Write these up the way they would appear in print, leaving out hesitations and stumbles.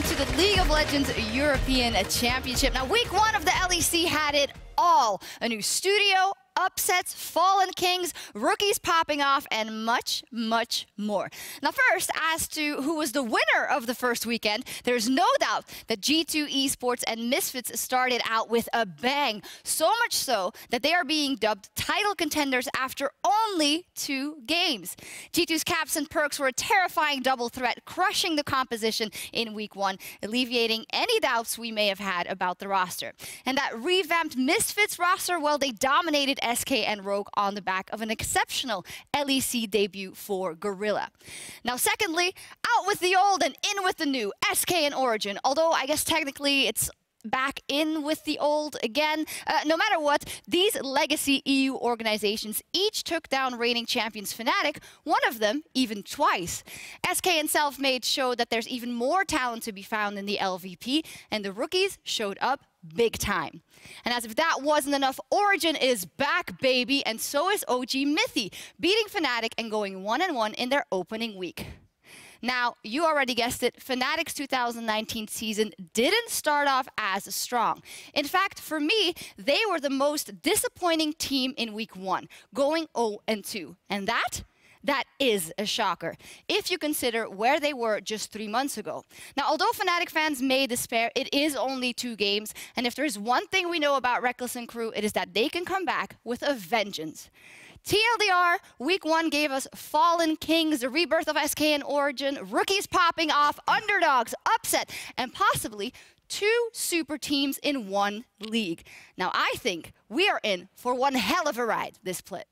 on to the League of Legends European Championship. Now, week one of the LEC had it all. A new studio, upsets, fallen kings, rookies popping off, and much, much more. Now first, as to who was the winner of the first weekend, there's no doubt that G2 Esports and Misfits started out with a bang. So much so that they are being dubbed title contenders after only 2 games. G2's caps and perks were a terrifying double threat, crushing the composition in week one, alleviating any doubts we may have had about the roster. And that revamped Misfits roster, well, they dominated SK and Rogue on the back of an exceptional LEC debut for Gorilla. Now, secondly, out with the old and in with the new, SK and Origin. Although I guess technically it's back in with the old again. No matter what, these legacy EU organizations each took down reigning champions Fnatic, one of them even twice. SK and Selfmade showed that there's even more talent to be found in the LVP, and the rookies showed up big time. And as if that wasn't enough, Origin is back, baby, and so is OG Mithy, beating Fnatic and going 1-1 in their opening week. Now, you already guessed it, Fnatic's 2019 season didn't start off as strong. In fact, for me, they were the most disappointing team in week one, going 0-2. And that is a shocker, if you consider where they were just 3 months ago. Now, although Fnatic fans may despair, it is only 2 games, and if there's one thing we know about Reckless and crew, it is that they can come back with a vengeance. TLDR, week one gave us Fallen Kings, the rebirth of SK and Origin, rookies popping off, underdogs, upset, and possibly 2 super teams in 1 league. Now, I think we are in for one hell of a ride this split.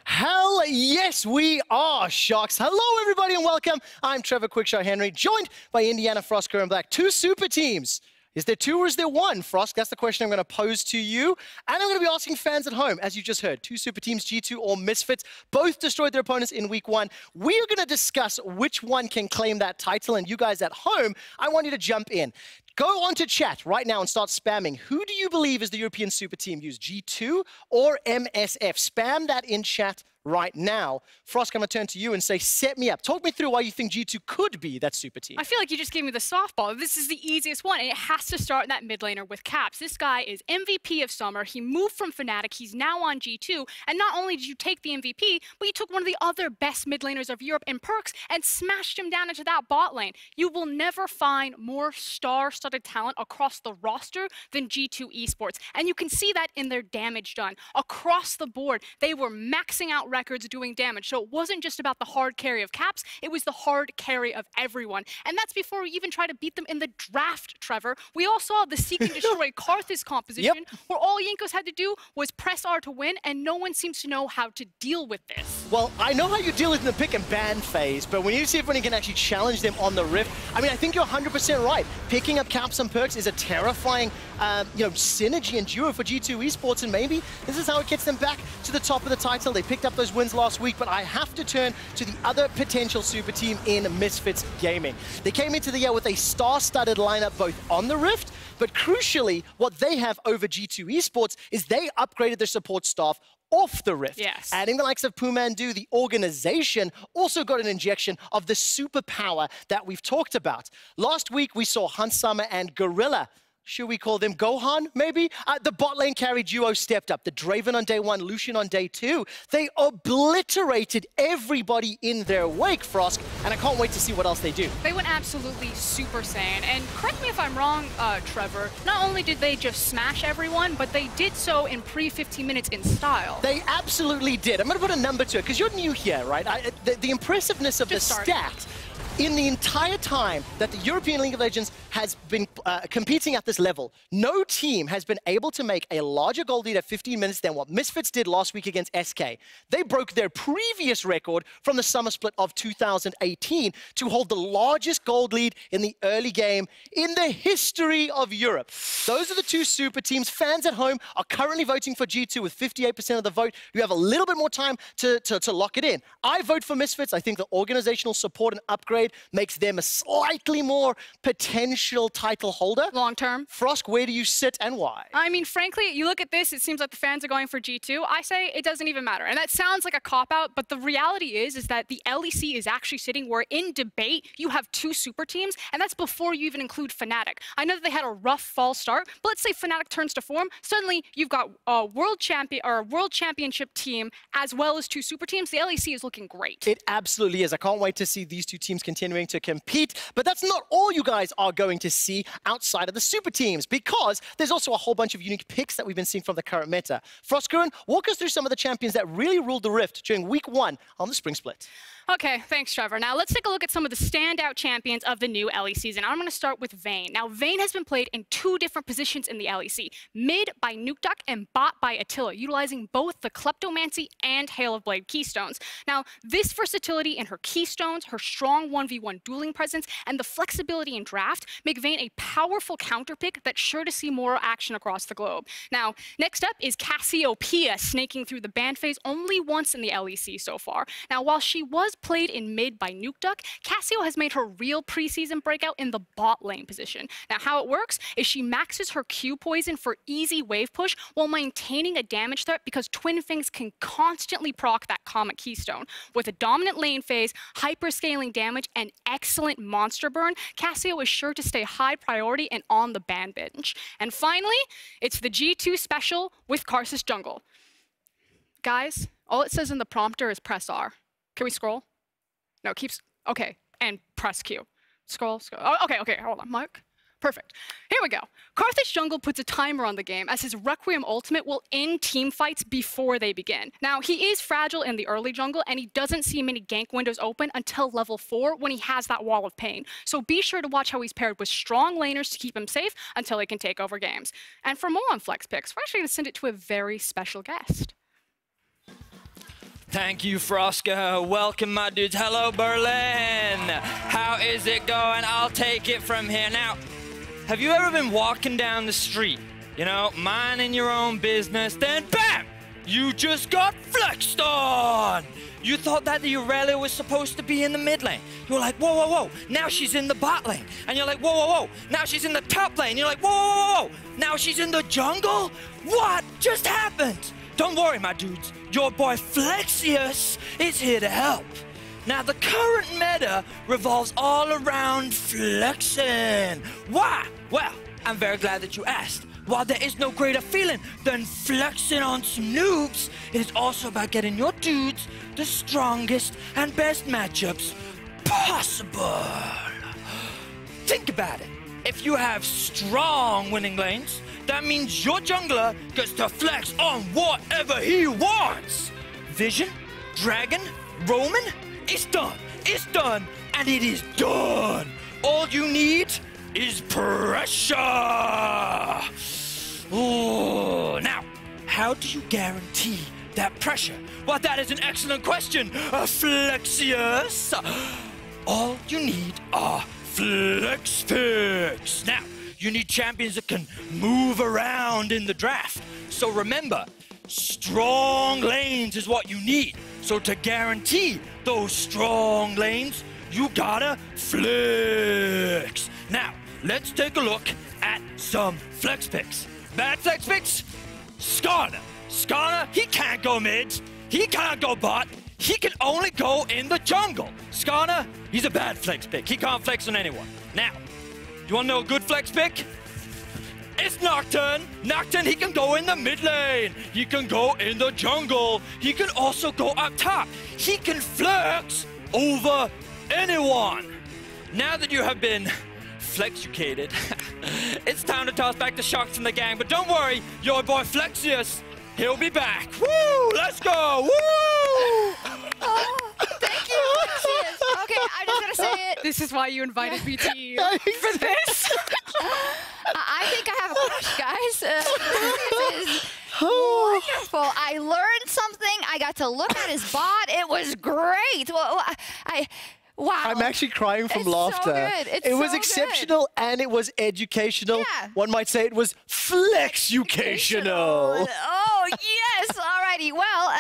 Hell yes, we are, Sharks. Hello, everybody, and welcome. I'm Trevor Quickshot Henry, joined by Indiana Frosker and Black. 2 super teams. Is there 2 or is there 1, Frosk? That's the question I'm going to pose to you. And I'm going to be asking fans at home, as you just heard, 2 super teams, G2 or Misfits, both destroyed their opponents in week 1. We are going to discuss which one can claim that title, and you guys at home, I want you to jump in. Go onto chat right now and start spamming. Who do you believe is the European super team? Use G2 or MSF? Spam that in chat right now. Frosk, I'm going to turn to you and say, set me up. Talk me through why you think G2 could be that super team. I feel like you just gave me the softball. This is the easiest one, and it has to start in that mid laner with Caps. This guy is MVP of Summer. He moved from Fnatic. He's now on G2. And not only did you take the MVP, but you took one of the other best mid laners of Europe in Perks and smashed him down into that bot lane. You will never find more star-studded talent across the roster than G2 Esports. And you can see that in their damage done. Across the board, they were maxing out records doing damage. So it wasn't just about the hard carry of Caps, it was the hard carry of everyone. And that's before we even try to beat them in the draft, Trevor. We all saw the Seek and Destroy Karthus composition, where all Jankos had to do was press R to win, and no one seems to know how to deal with this. Well, I know how you deal with the pick and ban phase, but when you see if anyone can actually challenge them on the Rift, I mean, I think you're 100% right. Picking up Caps and perks is a terrifying, synergy and duo for G2 Esports, and maybe this is how it gets them back to the top of the title. They picked up those wins last week, but I have to turn to the other potential super team in Misfits Gaming. They came into the year with a star-studded lineup both on the Rift, but crucially, what they have over G2 Esports is they upgraded their support staff off the Rift. Yes. Adding the likes of Pumandu, the organization also got an injection of the superpower that we've talked about. Last week, we saw Hunt Summer and Gorilla. Should we call them Gohan, maybe? The bot lane carry duo stepped up. The Draven on day 1, Lucian on day 2. They obliterated everybody in their wake, Frosk, and I can't wait to see what else they do. They went absolutely Super Saiyan. And correct me if I'm wrong, Trevor, not only did they just smash everyone, but they did so in pre-15 minutes in style. They absolutely did. I'm going to put a number to it, because you're new here, right? The impressiveness of the stat. In the entire time that the European League of Legends has been competing at this level, no team has been able to make a larger gold lead at 15 minutes than what Misfits did last week against SK. They broke their previous record from the summer split of 2018 to hold the largest gold lead in the early game in the history of Europe. Those are the 2 super teams. Fans at home are currently voting for G2 with 58% of the vote. You have a little bit more time to lock it in. I vote for Misfits. I think the organizational support and upgrade it, makes them a slightly more potential title holder. Long term. Frosk, where do you sit and why? I mean, frankly, you look at this, it seems like the fans are going for G2. I say it doesn't even matter. And that sounds like a cop-out, but the reality is that the LEC is actually sitting where in debate you have 2 super teams, and that's before you even include Fnatic. I know that they had a rough fall start, but let's say Fnatic turns to form, suddenly you've got a world championship team as well as 2 super teams. The LEC is looking great. It absolutely is. I can't wait to see these 2 teams continuing to compete, but that's not all you guys are going to see outside of the super teams, because there's also a whole bunch of unique picks that we've been seeing from the current meta. Frostgurren, walk us through some of the champions that really ruled the Rift during week 1 on the Spring Split. Okay, thanks, Trevor. Now, let's take a look at some of the standout champions of the new LEC season. I'm going to start with Vayne. Now, Vayne has been played in 2 different positions in the LEC, mid by Nukeduck and bot by Attila, utilizing both the Kleptomancy and Hail of Blade keystones. Now, this versatility in her keystones, her strong 1v1 dueling presence, and the flexibility in draft make Vayne a powerful counterpick that's sure to see more action across the globe. Now, next up is Cassiopeia, snaking through the ban phase only once in the LEC so far. Now, while she was played in mid by Nukeduck, Cassio has made her real preseason breakout in the bot lane position. Now, how it works is she maxes her Q poison for easy wave push while maintaining a damage threat because Twin Fangs can constantly proc that Comet Keystone. With a dominant lane phase, hyper-scaling damage, and excellent monster burn, Cassio is sure to stay high priority and on the ban bench. And finally, it's the G2 special with Karsus Jungle. Guys, all it says in the prompter is press R. Can we scroll? No, okay, and press Q. Scroll. Oh, okay, hold on, Mark. Perfect. Here we go. Karthus Jungle puts a timer on the game as his Requiem ultimate will end team fights before they begin. Now, he is fragile in the early jungle, and he doesn't see many gank windows open until level 4 when he has that Wall of Pain. So be sure to watch how he's paired with strong laners to keep him safe until he can take over games. And for more on Flex Picks, we're actually going to send it to a very special guest. Thank you, Froska. Welcome, my dudes. Hello, Berlin. How is it going? I'll take it from here. Now, have you ever been walking down the street, you know, minding your own business, then bam, you just got flexed on. You thought that the Aurelia was supposed to be in the mid lane. You were like, whoa, whoa, whoa, now she's in the bot lane. And you're like, whoa, whoa, whoa, now she's in the top lane. You're like, whoa, whoa, whoa, whoa, now she's in the jungle? What just happened? Don't worry, my dudes. Your boy Flexius is here to help. Now, the current meta revolves all around flexing. Why? Well, I'm very glad that you asked. While there is no greater feeling than flexing on some noobs, it is also about getting your dudes the strongest and best matchups possible. Think about it. If you have strong winning lanes, that means your jungler gets to flex on whatever he wants. Vision, Dragon, Roman, it's done. It's done, and it is done. All you need is pressure. Ooh, now, how do you guarantee that pressure? Well, that is an excellent question, Flexius. All you need are flex picks. Now, you need champions that can move around in the draft. So remember, strong lanes is what you need. So to guarantee those strong lanes, you gotta flex. Now, let's take a look at some flex picks. Bad flex picks? Skarner. Skarner, he can't go mid. He can't go bot. He can only go in the jungle. Skarner, he's a bad flex pick. He can't flex on anyone. Now, you wanna know a good flex pick? It's Nocturne. Nocturne, he can go in the mid lane. He can go in the jungle. He can also go up top. He can flex over anyone. Now that you have been flexucated, it's time to toss back the Shocks and the gang. But don't worry, your boy Flexius, he'll be back. Woo! Let's go! Woo! Oh, thank you, Flexius. Okay, I just gotta say it. This is why you invited me to you for this. I think I have a crush, guys. This is wonderful. I learned something. I got to look at his bot. It was great. Wow. I'm actually crying from laughter. So good. It was exceptional and it was educational. Yeah. One might say it was flexucational. Oh, yes. Alrighty. Well,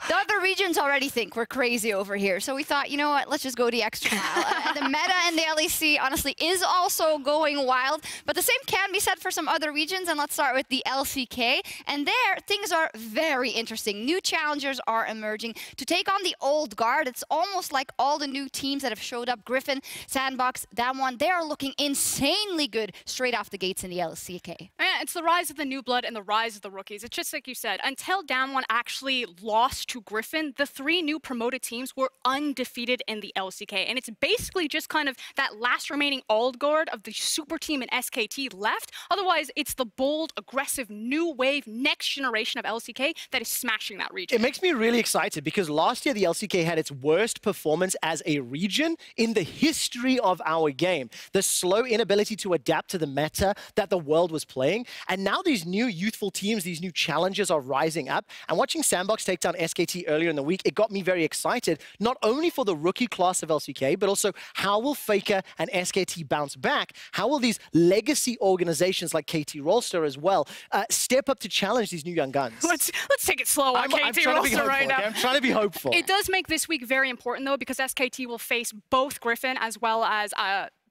the other regions already think we're crazy over here. So we thought, you know what, let's just go the extra mile. The meta in the LEC, honestly, is also going wild. But the same can be said for some other regions. And let's start with the LCK. And there, things are very interesting. New challengers are emerging to take on the old guard. It's almost like all the new teams that have showed up, Griffin, Sandbox, Damwon, they are looking insanely good straight off the gates in the LCK. Yeah, it's the rise of the new blood and the rise of the rookies. It's just like you said, until Damwon actually lost to Griffin, the 3 new promoted teams were undefeated in the LCK. And it's basically just kind of that last remaining old guard of the super team and SKT left. Otherwise, it's the bold, aggressive, new wave, next generation of LCK that is smashing that region. It makes me really excited because last year the LCK had its worst performance as a region in the history of our game. The slow inability to adapt to the meta that the world was playing. And now these new youthful teams, these new challengers are rising up. And watching Sandbox take down SKT earlier in the week, it got me very excited, not only for the rookie class of LCK, but also how will Faker and SKT bounce back? How will these legacy organizations like KT Rolster as well step up to challenge these new young guns? Let's take it slow on KT Rolster right now. I'm trying to be hopeful. It does make this week very important, though, because SKT will face both Griffin as well as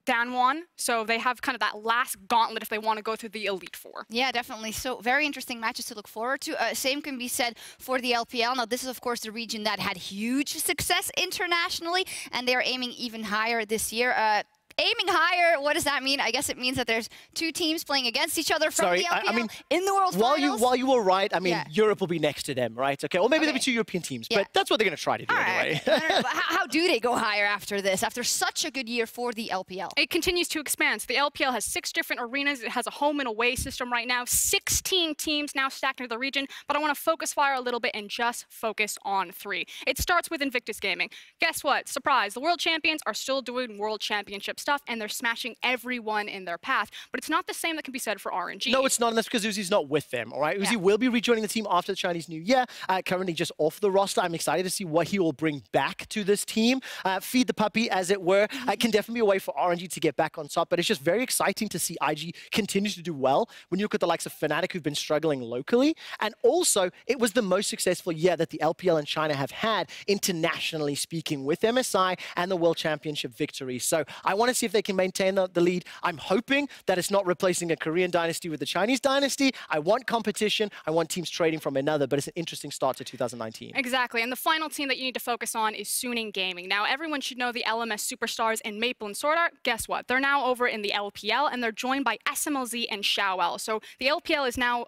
Damwon, so they have kind of that last gauntlet if they want to go through the Elite Four. Yeah, definitely. So very interesting matches to look forward to. Same can be said for the LPL. Now, this is, of course, the region that had huge success internationally, and they're aiming even higher this year. Aiming higher, what does that mean? I guess it means that there's 2 teams playing against each other from the LPL I mean, in the World Finals. While you were right, I mean, Europe will be next to them, right? Okay, or maybe there'll be 2 European teams, but that's what they're going to try to do anyway. But how do they go higher after this, after such a good year for the LPL? It continues to expand. So the LPL has 6 different arenas. It has a home and away system right now. 16 teams now stacked into the region, but I want to focus fire a little bit and just focus on 3. It starts with Invictus Gaming. Guess what? Surprise, the world champions are still doing world championship stuff, and they're smashing everyone in their path. But it's not the same that can be said for RNG. No, it's not, and that's because Uzi's not with them, all right? Uzi will be rejoining the team after the Chinese New Year, currently just off the roster. I'm excited to see what he will bring back to this team. Feed the puppy, as it were. It can definitely be a way for RNG to get back on top, but it's just very exciting to see IG continue to do well when you look at the likes of Fnatic, who've been struggling locally. And also, it was the most successful year that the LPL and China have had, internationally speaking, with MSI and the World Championship victory. So I want to see if they can maintain the lead. I'm hoping that it's not replacing a Korean dynasty with the Chinese dynasty. I want competition. I want teams trading from another, but it's an interesting start to 2019. Exactly, and the final team that you need to focus on is Suning Gaming. Now, everyone should know the LMS superstars in Maple and Sword Art. Guess what? They're now over in the LPL, and they're joined by SMLZ and Xiaowel. So the LPL is now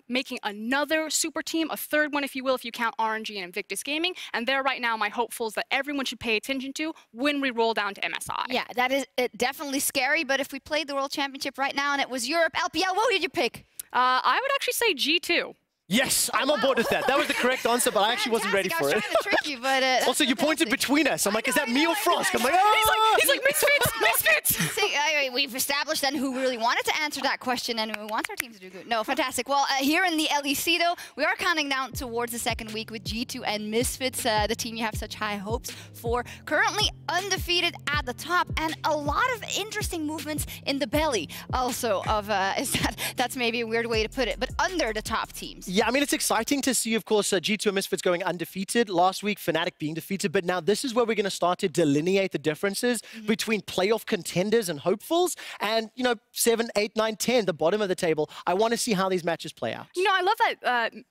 making another super team, a 3rd one, if you will, if you count RNG and Invictus Gaming. And they're right now my hopefuls that everyone should pay attention to when we roll down to MSI. Yeah, that is definitely scary, but if we played the World Championship right now and it was Europe, LPL, what would you pick? I would actually say G2. Yes, I'm on board with that. That was the correct answer, but I actually wasn't ready for it. I was trying to trick you, but also, you pointed between us. I'm like, is that me or Frost? I'm like, oh! He's like, misfits! See, we've established then who really wanted to answer that question and who wants our team to do good. No, fantastic. Well, here in the LEC, though, we are counting down towards the 2nd week with G2 and Misfits, the team you have such high hopes for. Currently undefeated at the top, and a lot of interesting movements in the belly also of, that's maybe a weird way to put it, but under the top teams. Yeah, I mean, it's exciting to see, of course, G2 and Misfits going undefeated. Last week, Fnatic being defeated. But now this is where we're going to start to delineate the differences between playoff contenders and hopefuls and, you know, 7, 8, 9, 10, the bottom of the table. I want to see how these matches play out. You know, I love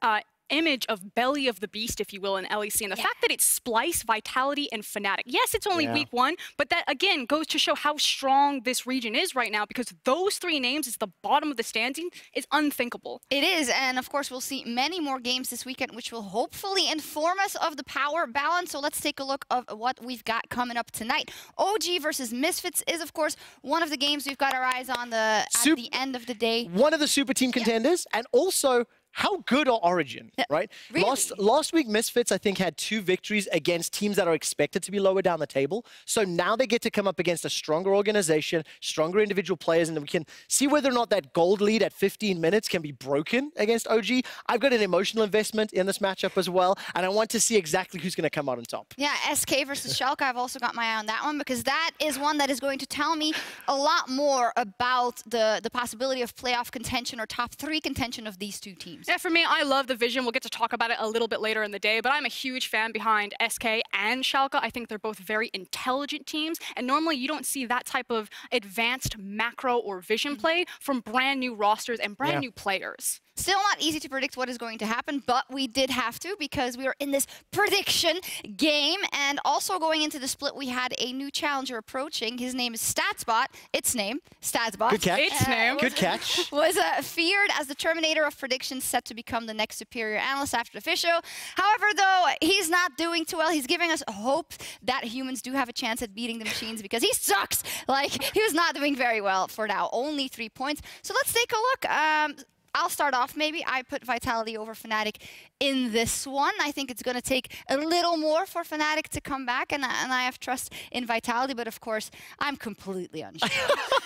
that image of Belly of the Beast, if you will, in LEC, and the fact that it's Splice, Vitality, and Fnatic. Yes, it's only week 1, but that, again, goes to show how strong this region is right now, because those 3 names is the bottom of the standing is unthinkable. It is, and of course, we'll see many more games this weekend, which will hopefully inform us of the power balance. So let's take a look of what we've got coming up tonight. OG versus Misfits is, of course, one of the games we've got our eyes on at the end of the day. One of the super team contenders, and also how good are Origin, right? Really? Last week, Misfits, I think, had 2 victories against teams that are expected to be lower down the table. So now they get to come up against a stronger organization, stronger individual players, and we can see whether or not that gold lead at 15 minutes can be broken against OG. I've got an emotional investment in this matchup as well, and I want to see exactly who's going to come out on top. Yeah, SK versus Schalke, I've also got my eye on that one, because that is one that is going to tell me a lot more about the possibility of playoff contention or top 3 contention of these 2 teams. Yeah, for me, I love the vision. We'll get to talk about it a little bit later in the day, but I'm a huge fan behind SK and Schalke. I think they're both very intelligent teams, and normally you don't see that type of advanced macro or vision play from brand new rosters and brand new players. Still not easy to predict what is going to happen, but we did have to because we were in this prediction game. And also going into the split, we had a new challenger approaching. His name is Statsbot. Its name, Statsbot. Good catch. Its name. Good catch. Was feared as the Terminator of predictions, set to become the next superior analyst after the fish show. However, though, he's not doing too well. He's giving us hope that humans do have a chance at beating the machines because he sucks. Like, he was not doing very well for now. Only 3 points. So let's take a look. I'll start off maybe. I put Vitality over Fnatic in this one. I think it's going to take a little more for Fnatic to come back, and I have trust in Vitality, but of course, I'm completely unsure.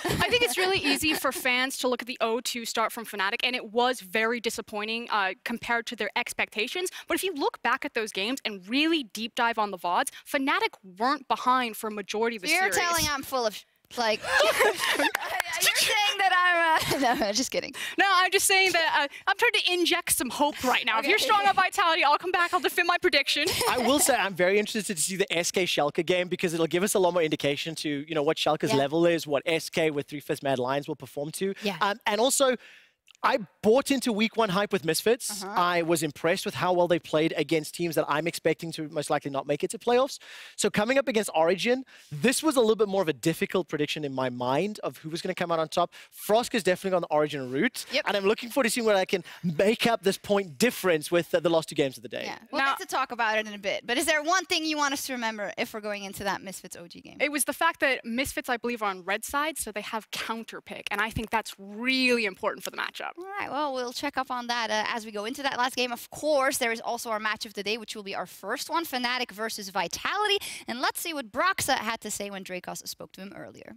I think it's really easy for fans to look at the 0-2 start from Fnatic, and it was very disappointing compared to their expectations. But if you look back at those games and really deep dive on the VODs, Fnatic weren't behind for a majority of the series. You're telling I'm full of... Like, you're saying that I'm... no, just kidding. No, I'm just saying that I'm trying to inject some hope right now. Okay. If you're strong on Vitality, I'll come back. I'll defend my prediction. I will say I'm very interested to see the SK Schalke game because it'll give us a lot more indication to, you know, what Schalke's level is, what SK with 3/5 Mad Lions will perform to. Yeah. And also, I bought into week 1 hype with Misfits. I was impressed with how well they played against teams that I'm expecting to most likely not make it to playoffs. So coming up against Origin, this was a little bit more of a difficult prediction in my mind of who was going to come out on top. Frosk is definitely on the Origin route. And I'm looking forward to seeing where I can make up this point difference with the last 2 games of the day. Yeah, we'll get to talk about it in a bit. But is there one thing you want us to remember if we're going into that Misfits OG game? It was the fact that Misfits, I believe, are on red side, so they have counter pick. And I think that's really important for the matchup. All right, well, we'll check up on that as we go into that last game. Of course, there is also our match of the day, which will be our first one, Fnatic versus Vitality. And let's see what Broxa had to say when Dracos spoke to him earlier.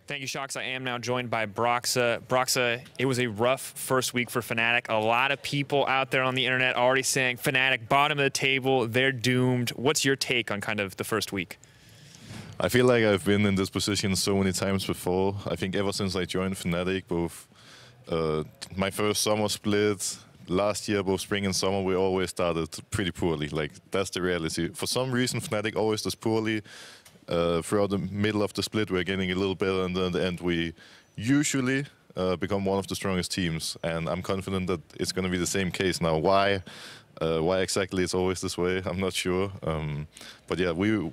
Thank you, Shox. I am now joined by Broxa. Broxa, it was a rough first week for Fnatic. A lot of people out there on the internet already saying Fnatic, bottom of the table, they're doomed. What's your take on kind of the first week? I feel like I've been in this position so many times before. I think ever since I joined Fnatic, both my first summer split, last year, both spring and summer, we always started pretty poorly. Like, that's the reality. For some reason, Fnatic always does poorly. Throughout the middle of the split, we're getting a little better, and then at the end, we usually become one of the strongest teams. And I'm confident that it's going to be the same case now. Why exactly it's always this way, I'm not sure. But yeah, we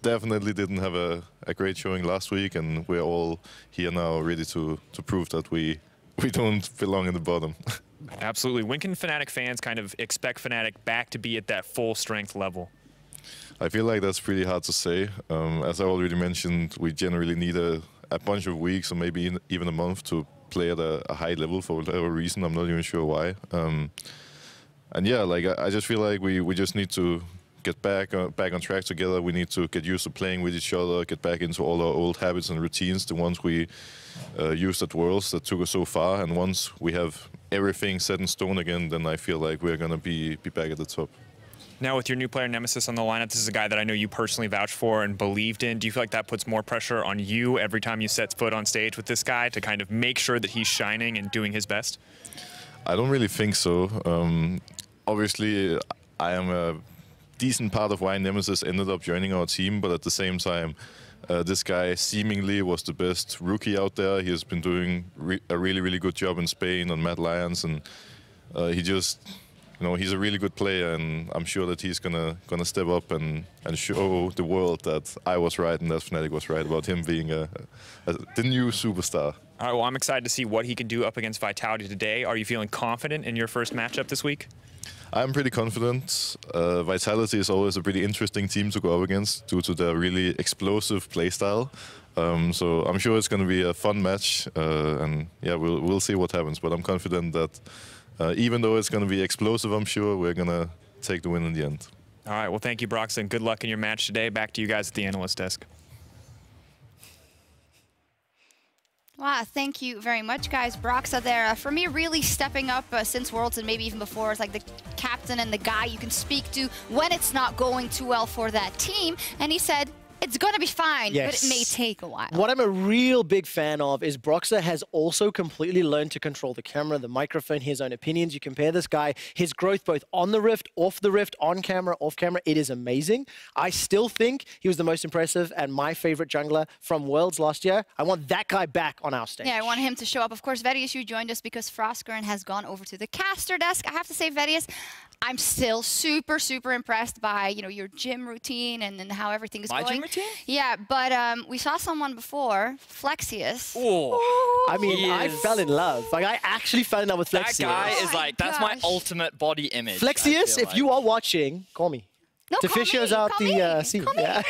definitely didn't have a great showing last week, and we're all here now ready to prove that we don't belong in the bottom. Absolutely. When can Fnatic fans kind of expect Fnatic back to be at that full strength level? I feel like that's pretty hard to say. As I already mentioned, we generally need a bunch of weeks or maybe even a month to play at a high level for whatever reason. I'm not even sure why. And yeah, like I just feel like we just need to get back on track together. We need to get used to playing with each other, get back into all our old habits and routines, the ones we used at Worlds that took us so far. And once we have everything set in stone again, then I feel like we're going to be back at the top. Now with your new player Nemesis on the lineup, this is a guy that I know you personally vouched for and believed in. Do you feel like that puts more pressure on you every time you set foot on stage with this guy to kind of make sure that he's shining and doing his best? I don't really think so. Obviously, I am a decent part of why Nemesis ended up joining our team, but at the same time, this guy seemingly was the best rookie out there. He has been doing a really, really good job in Spain on Mad Lions, and he just, you know, he's a really good player, and I'm sure that he's gonna step up and show the world that I was right and that Fnatic was right about him being the new superstar. All right, well, I'm excited to see what he can do up against Vitality today. Are you feeling confident in your first matchup this week? I'm pretty confident. Vitality is always a pretty interesting team to go up against due to their really explosive playstyle. So I'm sure it's going to be a fun match, and yeah, we'll see what happens. But I'm confident that even though it's going to be explosive, I'm sure we're going to take the win in the end. All right, well, thank you, Broxton. Good luck in your match today. Back to you guys at the analyst desk. Wow, thank you very much, guys. Broxa there, for me, really stepping up since Worlds and maybe even before. It's like the captain and the guy you can speak to when it's not going too well for that team. And he said, It's going to be fine, Yes. but it may take a while. What I'm a real big fan of is Broxah has also completely learned to control the camera, the microphone, his own opinions. You compare this guy, his growth both on the Rift, off the Rift, on camera, off camera, it is amazing. I still think he was the most impressive and my favorite jungler from Worlds last year. I want that guy back on our stage. Yeah, I want him to show up. Of course, Vedius, you joined us because Froskern has gone over to the caster desk. I have to say, Vedius, I'm still super, super impressed by, you know, your gym routine and how everything is going. My gym routine? Yeah, but we saw someone before, Flexius. Oh, I mean, I fell in love. Like, I actually fell in love with Flexius. that guy Oh is my like, that's my gosh. ultimate body image. I Flexius, feel if you are watching, call me. No, To call fish me, us out call the me, sea. call me. Yeah.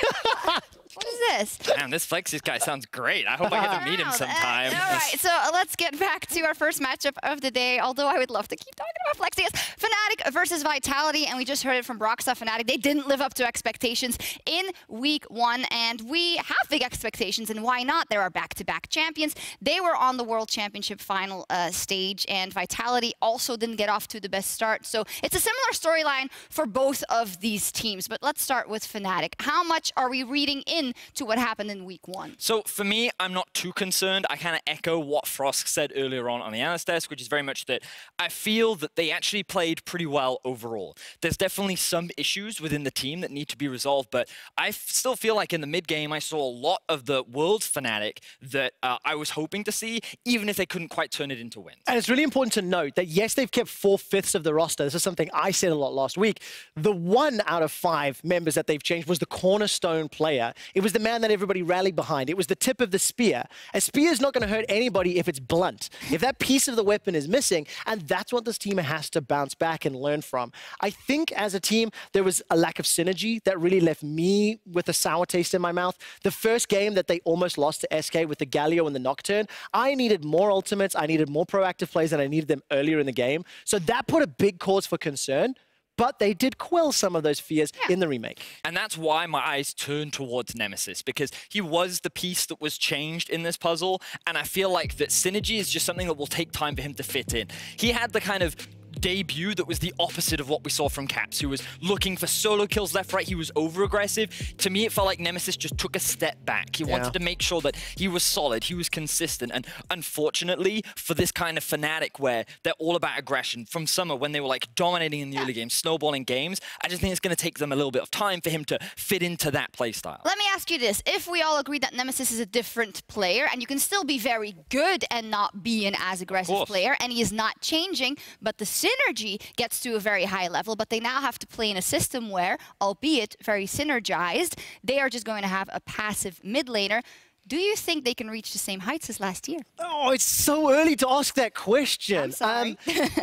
What is this? Damn, this Flexius guy sounds great. I hope I get to meet him Around. sometime. All right, so let's get back to our first matchup of the day, although I would love to keep talking about Flexius. Fnatic versus Vitality, and we just heard it from Broxah. Fnatic, they didn't live up to expectations in week 1, and we have big expectations, and why not? There are back-to-back champions. They were on the World Championship final stage, and Vitality also didn't get off to the best start. So it's a similar storyline for both of these teams, but let's start with Fnatic. How much are we reading in to what happened in week 1? So for me, I'm not too concerned. I kind of echo what Frosk said earlier on the analyst desk, which is very much that I feel that they actually played pretty well overall. There's definitely some issues within the team that need to be resolved, but I still feel like in the mid game, I saw a lot of the World's Fnatic that I was hoping to see, even if they couldn't quite turn it into wins. And it's really important to note that, yes, they've kept 4/5 of the roster. This is something I said a lot last week. The 1 out of 5 members that they've changed was the cornerstone player. It was the man that everybody rallied behind. It was the tip of the spear. A spear is not going to hurt anybody if it's blunt, if that piece of the weapon is missing, and that's what this team has to bounce back and learn from. I think as a team, there was a lack of synergy that really left me with a sour taste in my mouth. The first game that they almost lost to SK with the Galio and the Nocturne, I needed more ultimates, I needed more proactive plays, and I needed them earlier in the game. So that put a big cause for concern. But they did quell some of those fears in the remake. And that's why my eyes turned towards Nemesis, because he was the piece that was changed in this puzzle, and I feel like that synergy is just something that will take time for him to fit in. He had the kind of debut that was the opposite of what we saw from Caps, who was looking for solo kills left, right. He was over-aggressive. To me, it felt like Nemesis just took a step back. He wanted to make sure that he was solid, he was consistent, and unfortunately, for this kind of Fnatic where they're all about aggression, from Summer when they were like dominating in the early games, snowballing games, I just think it's going to take them a little bit of time for him to fit into that playstyle. Let me ask you this. If we all agree that Nemesis is a different player, and you can still be very good and not be an as aggressive player, and he is not changing, but the synergy gets to a very high level, but they now have to play in a system where, albeit very synergized, they are just going to have a passive mid laner. Do you think they can reach the same heights as last year? Oh, it's so early to ask that question. I'm sorry.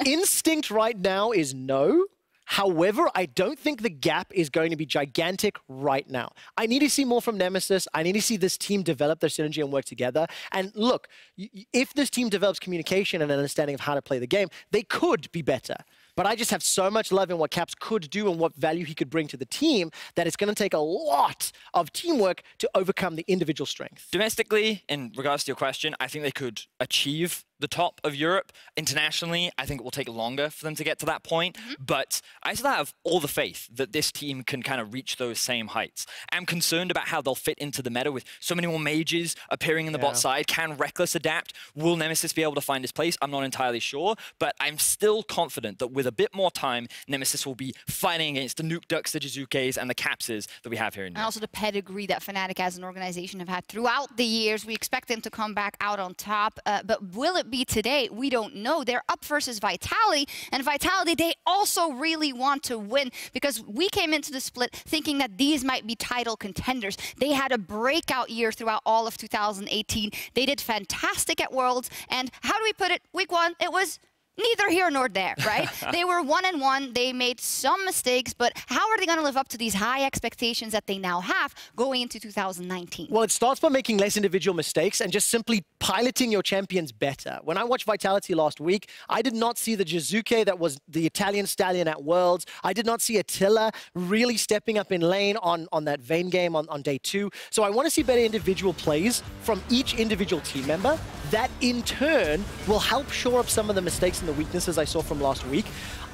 Instinct right now is no. However, I don't think the gap is going to be gigantic right now. I need to see more from Nemesis. I need to see this team develop their synergy and work together. And look, if this team develops communication and an understanding of how to play the game, they could be better. But I just have so much love in what Caps could do and what value he could bring to the team that it's going to take a lot of teamwork to overcome the individual strength. Domestically, in regards to your question, I think they could achieve the top of Europe. Internationally, I think it will take longer for them to get to that point. But I still have all the faith that this team can kind of reach those same heights. I'm concerned about how they'll fit into the meta with so many more mages appearing in the bot side. Can Reckless adapt? Will Nemesis be able to find his place? I'm not entirely sure, but I'm still confident that with a bit more time, Nemesis will be fighting against the Nuke Ducks, the Jizukes, and the Capses that we have here in Europe. And also the pedigree that Fnatic as an organization have had throughout the years. We expect them to come back out on top, but will it be today? We don't know. They're up versus Vitality, and Vitality, they also really want to win because we came into the split thinking that these might be title contenders. They had a breakout year throughout all of 2018. They did fantastic at Worlds, and how do we put it? Week 1, it was neither here nor there, right? They were 1-1. They made some mistakes, but how are they going to live up to these high expectations that they now have going into 2019? Well, it starts by making less individual mistakes and just simply piloting your champions better. When I watched Vitality last week, I did not see the Jizuke that was the Italian stallion at Worlds. I did not see Attila really stepping up in lane on that Vayne game on day 2. So I want to see better individual plays from each individual team member. That in turn will help shore up some of the mistakes and the weaknesses I saw from last week.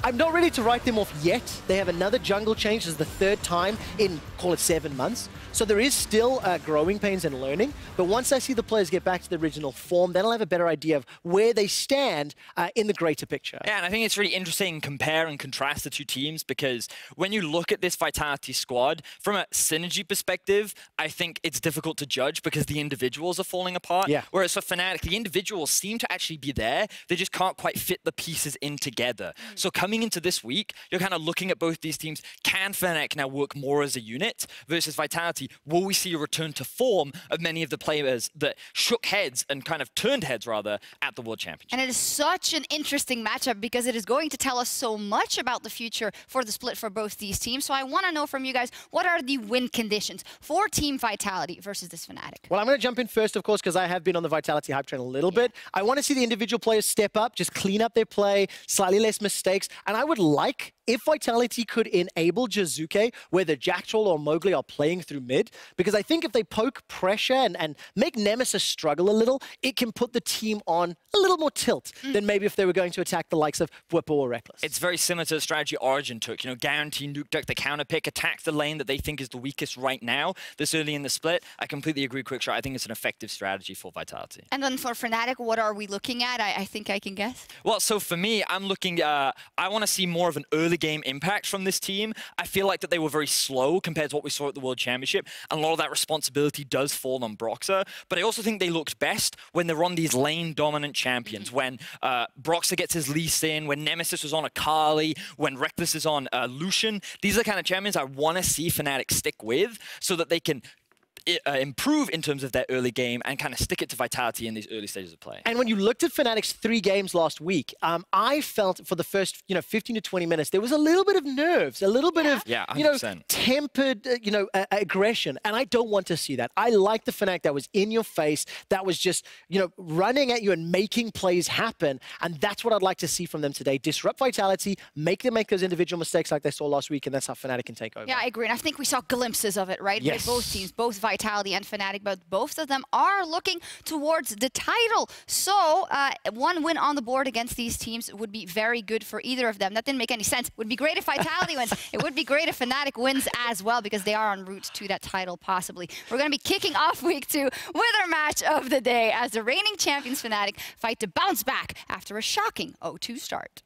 I'm not ready to write them off yet. They have another jungle change. This is the third time in, call it 7 months. So there is still growing pains and learning. But once I see the players get back to the original form, then I'll have a better idea of where they stand in the greater picture. Yeah, and I think it's really interesting to compare and contrast the two teams, because when you look at this Vitality squad, from a synergy perspective, I think it's difficult to judge because the individuals are falling apart. Yeah. Whereas for Fnatic, the individuals seem to actually be there. They just can't quite fit the pieces in together. So coming into this week, you're kind of looking at both these teams. Can Fnatic now work more as a unit versus Vitality? Will we see a return to form of many of the players that shook heads and kind of turned heads, rather, at the World Championship? And it is such an interesting matchup because it is going to tell us so much about the future for the split for both these teams. So I want to know from you guys, what are the win conditions for Team Vitality versus this Fnatic? Well, I'm going to jump in first, of course, because I have been on the Vitality hype train a little bit. I want to see the individual players step up, just clean up their play, slightly less mistakes. And I would like if Vitality could enable Jizuke, whether Jacktroll or Mowgli are playing through mid, because I think if they poke pressure and make Nemesis struggle a little, it can put the team on a little more tilt than maybe if they were going to attack the likes of Whippo or Reckless. It's very similar to the strategy Origin took. You know, guarantee nuke duck the counter pick, attack the lane that they think is the weakest right now, this early in the split. I completely agree, Quickshot. I think it's an effective strategy for Vitality. And then for Fnatic, what are we looking at? I think I can guess. Well, so for me, I'm looking, I want to see more of an early game impact from this team. I feel like that they were very slow compared to what we saw at the World Championship, and a lot of that responsibility does fall on Broxah. But I also think they looked best when they're on these lane-dominant champions, when Broxah gets his Lee Sin, when Nemesis was on Akali, when Reckless is on Lucian. These are the kind of champions I want to see Fnatic stick with so that they can improve in terms of their early game and kind of stick it to Vitality in these early stages of play. And when you looked at Fnatic's 3 games last week, I felt for the first 15 to 20 minutes, there was a little bit of nerves, a little bit of tempered aggression, and I don't want to see that. I like the Fnatic that was in your face, that was just running at you and making plays happen, and that's what I'd like to see from them today. Disrupt Vitality, make them make those individual mistakes like they saw last week, and that's how Fnatic can take over. Yeah, I agree, and I think we saw glimpses of it, right? Yes. With both teams, both Vitality and Fnatic, but both of them are looking towards the title. So one win on the board against these teams would be very good for either of them. That didn't make any sense. It would be great if Vitality wins. It would be great if Fnatic wins as well, because they are en route to that title, possibly. We're going to be kicking off week 2 with our match of the day as the reigning champions Fnatic fight to bounce back after a shocking 0-2 start.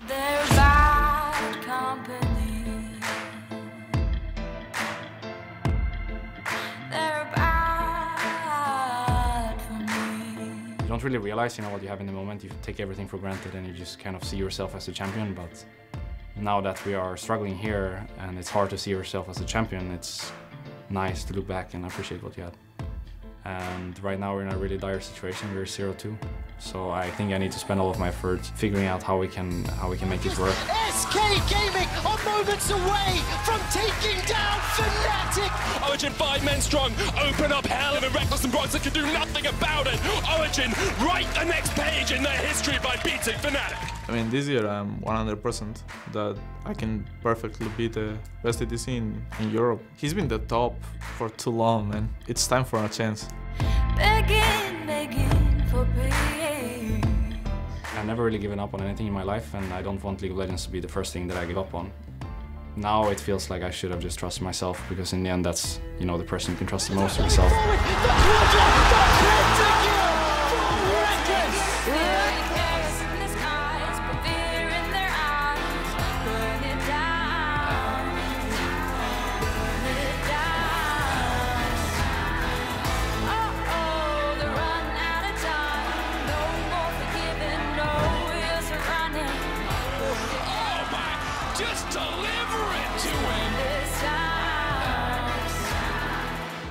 They're bad company. You don't really realize, what you have in the moment. You take everything for granted and you just kind of see yourself as a champion. But now that we are struggling here and it's hard to see yourself as a champion, it's nice to look back and appreciate what you had. And right now we're in a really dire situation. We're 0-2. So I think I need to spend all of my effort figuring out how we can make this work. SK Gaming are moments away from taking down Fnatic! Origin 5 men strong, open up hell, and Reckless and Broxah can do nothing about it. Origin write the next page in their history by beating Fnatic. I mean, this year I'm 100% that I can perfectly be the best ADC in Europe. He's been the top for too long, man. It's time for a chance. Begging for peace. I've never really given up on anything in my life, and I don't want League of Legends to be the first thing that I give up on. Now it feels like I should have just trusted myself, because in the end that's, the person you can trust the most, yourself. Just deliver it to him!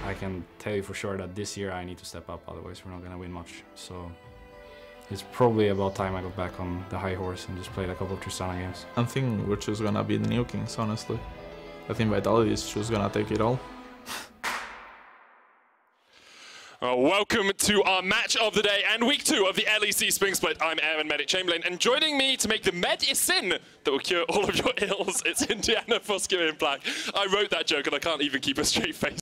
I can tell you for sure that this year I need to step up, otherwise we're not going to win much. So it's probably about time I got back on the high horse and just played a couple of Tristana games. I think we're just gonna be the new kings, honestly. I think Vitality is just gonna take it all. Welcome to our match of the day and week 2 of the LEC Spring Split. I'm Aaron Medic Chamberlain, and joining me to make the medicine that will cure all of your ills, it's Indiana Foskett in black. I wrote that joke and I can't even keep a straight face.